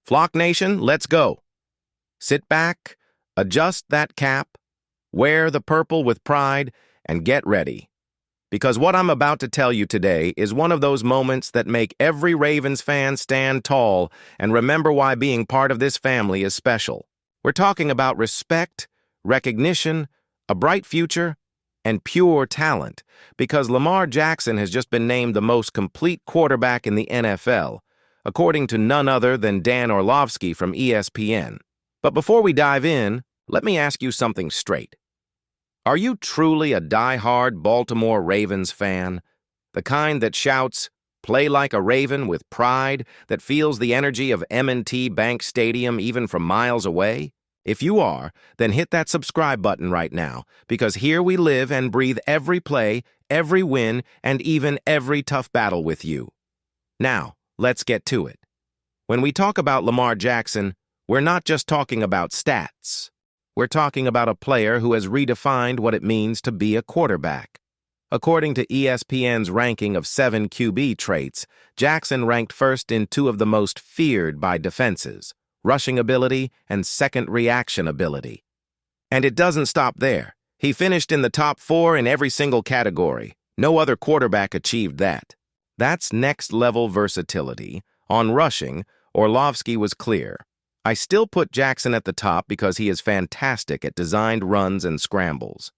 Flock Nation, let's go. Sit back, adjust that cap, wear the purple with pride, and get ready. Because what I'm about to tell you today is one of those moments that make every Ravens fan stand tall and remember why being part of this family is special. We're talking about respect, recognition, a bright future, and pure talent, because Lamar Jackson has just been named the most complete quarterback in the NFL, according to none other than Dan Orlovsky from ESPN. But before we dive in, let me ask you something straight. Are you truly a die-hard Baltimore Ravens fan? The kind that shouts, "Play like a Raven" with pride, that feels the energy of M&T Bank Stadium even from miles away? If you are, then hit that subscribe button right now, because here we live and breathe every play, every win, and even every tough battle with you. Now, let's get to it. When we talk about Lamar Jackson, we're not just talking about stats. We're talking about a player who has redefined what it means to be a quarterback. According to ESPN's ranking of 7 QB traits, Jackson ranked first in 2 of the most feared by defenses: rushing ability and second reaction ability. And it doesn't stop there. He finished in the top 4 in every single category. No other quarterback achieved that. That's next-level versatility. On rushing, Orlovsky was clear. "I still put Jackson at the top because he is fantastic at designed runs and scrambles."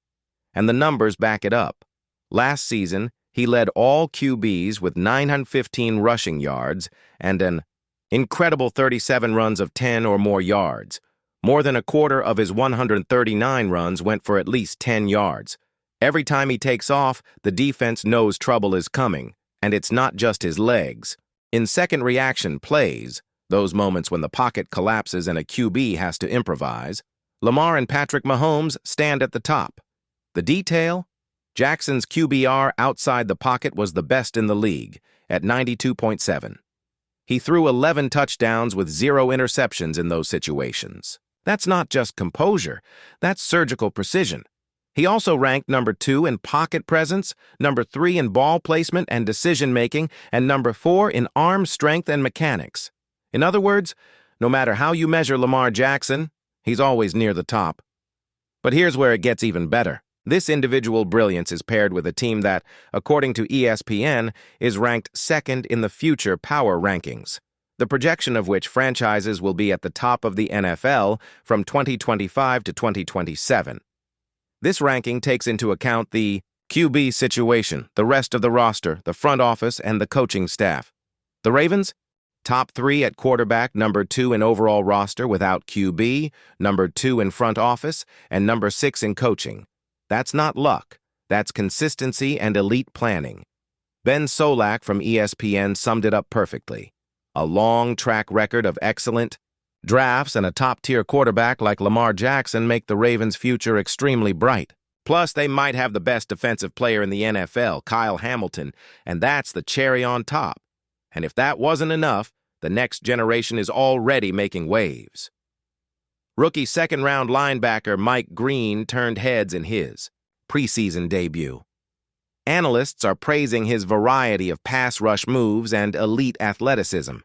And the numbers back it up. Last season, he led all QBs with 915 rushing yards and an incredible 37 runs of 10 or more yards. More than a quarter of his 139 runs went for at least 10 yards. Every time he takes off, the defense knows trouble is coming, and it's not just his legs. In second reaction plays, those moments when the pocket collapses and a QB has to improvise, Lamar and Patrick Mahomes stand at the top. The detail? Jackson's QBR outside the pocket was the best in the league, at 92.7. He threw 11 touchdowns with 0 interceptions in those situations. That's not just composure, that's surgical precision. He also ranked number 2 in pocket presence, number 3 in ball placement and decision-making, and number 4 in arm strength and mechanics. In other words, no matter how you measure Lamar Jackson, he's always near the top. But here's where it gets even better. This individual brilliance is paired with a team that, according to ESPN, is ranked second in the future power rankings, the projection of which franchises will be at the top of the NFL from 2025 to 2027. This ranking takes into account the QB situation, the rest of the roster, the front office, and the coaching staff. The Ravens? Top 3 at quarterback, number 2 in overall roster without QB, number 2 in front office, and number 6 in coaching. That's not luck. That's consistency and elite planning. Ben Solak from ESPN summed it up perfectly. A long track record of excellent drafts and a top-tier quarterback like Lamar Jackson make the Ravens' future extremely bright. Plus, they might have the best defensive player in the NFL, Kyle Hamilton, and that's the cherry on top. And if that wasn't enough, the next generation is already making waves. Rookie second-round linebacker Mike Green turned heads in his preseason debut. Analysts are praising his variety of pass rush moves and elite athleticism.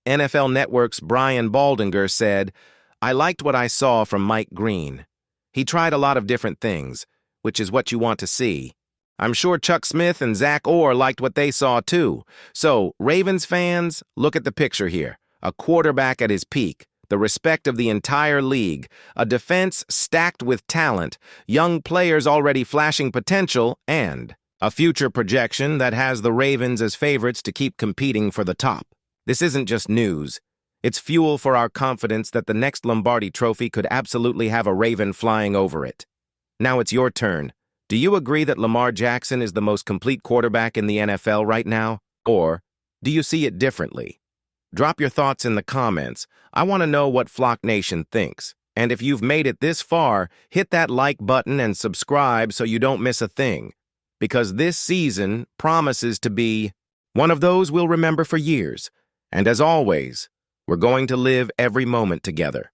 NFL Network's Brian Baldinger said, "I liked what I saw from Mike Green. He tried a lot of different things, which is what you want to see. I'm sure Chuck Smith and Zach Orr liked what they saw too. So, Ravens fans, look at the picture here. A quarterback at his peak, the respect of the entire league, a defense stacked with talent, young players already flashing potential, and a future projection that has the Ravens as favorites to keep competing for the top. This isn't just news. It's fuel for our confidence that the next Lombardi Trophy could absolutely have a Raven flying over it. Now it's your turn. Do you agree that Lamar Jackson is the most complete quarterback in the NFL right now? Or do you see it differently? Drop your thoughts in the comments. I want to know what Flock Nation thinks. And if you've made it this far, hit that like button and subscribe so you don't miss a thing. Because this season promises to be one of those we'll remember for years. And as always, we're going to live every moment together.